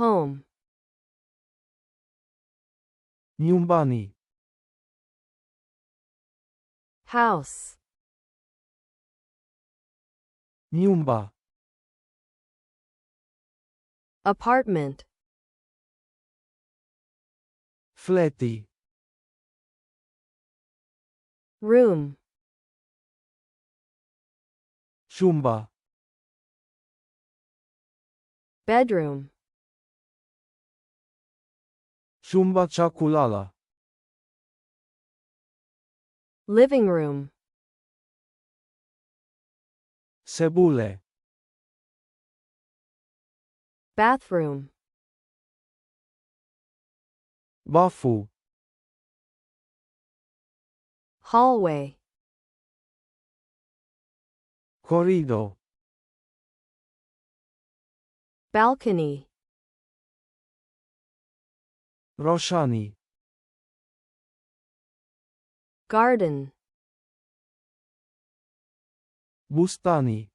home, nyumbani, house, nyumba, apartment, fleti, room, chumba, bedroom, chumba cha kulala, living room, sebule, bathroom, bafu, hallway, corrido, balcony, roshani, garden, bustani,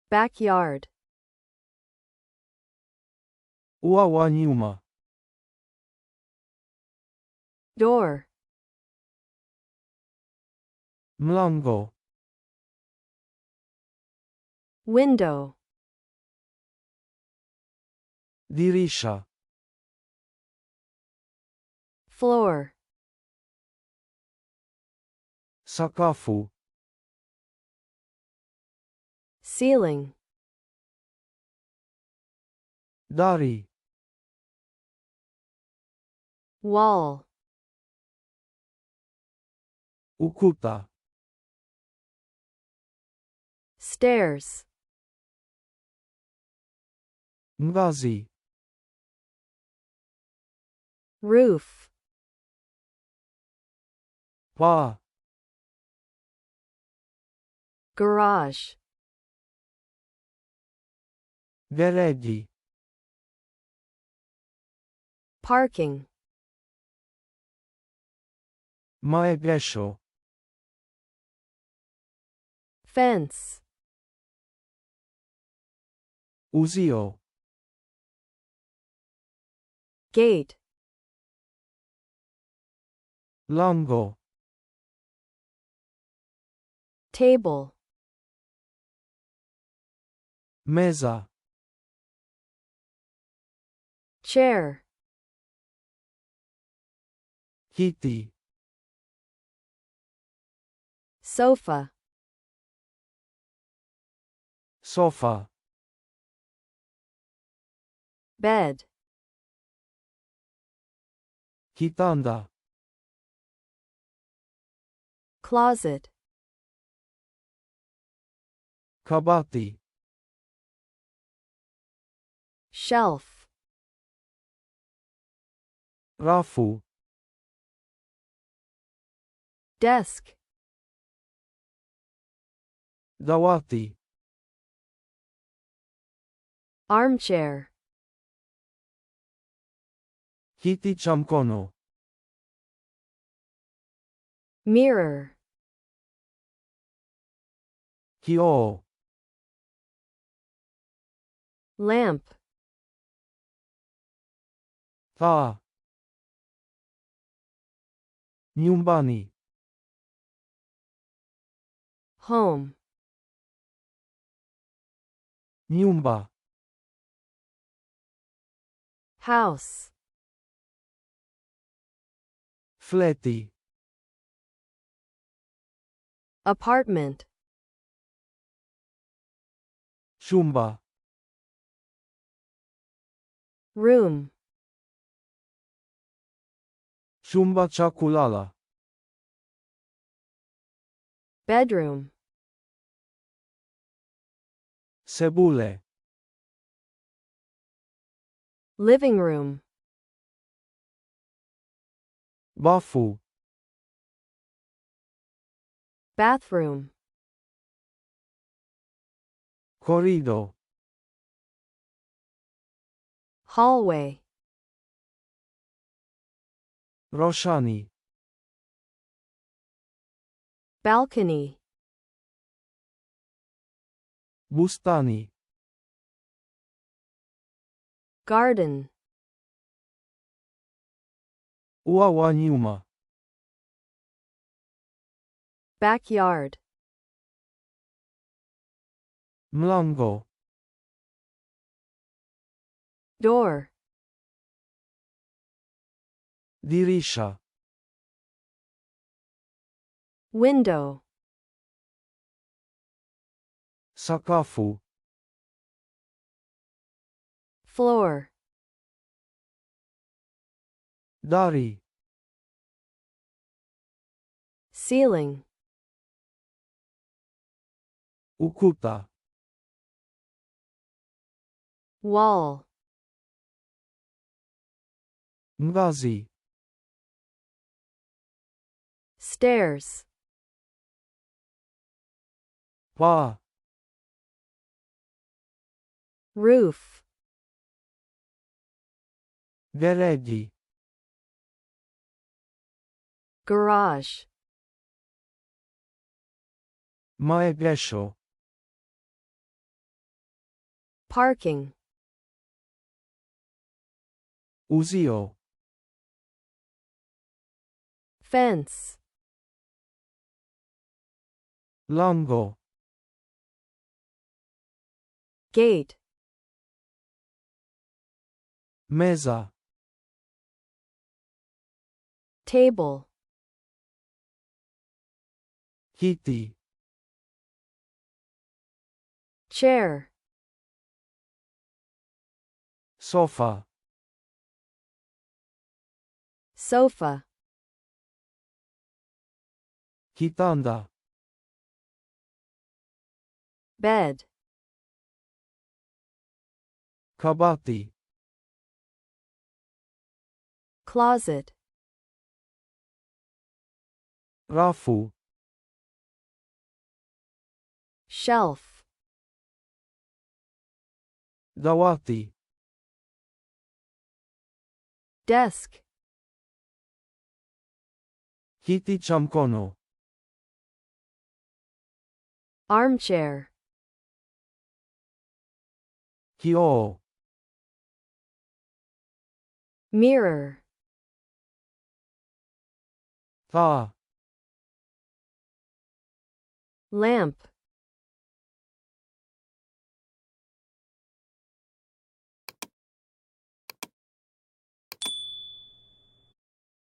backyard, ua wa nyuma, door, mlango, window, dirisha, floor, sakafu, ceiling, dari, wall, ukuta, stairs, ngazi, roof, paa, garage, gereji, parking, maegesho, fence, uzio, gate, lango, table, meza, chair, kiti, sofa, sofa, bed, kitanda, closet, kabati, shelf, rafu, desk, dawati, armchair, kiti cha mkono, mirror, kioo, lamp, taa, nyumbani, home, nyumba, house, fleti, apartment, chumba, room, chumba cha kulala, bedroom, sebule, living room, bafu, bathroom, corrido, hallway, roshani, balcony, bustani, garden, ua wa nyuma, backyard, mlango, door, dirisha, window, sakafu, floor, dari, ceiling, ukuta, wall, ngazi, stairs, paa, roof, gereji, garage, maegesho, parking, uzio, fence, lango, gate, meza, table, kiti, chair, sofa, sofa, kitanda, bed, kabati, closet, rafu, shelf, dawati, desk, kiti cha mkono, armchair, kioo, mirror, taa, lamp,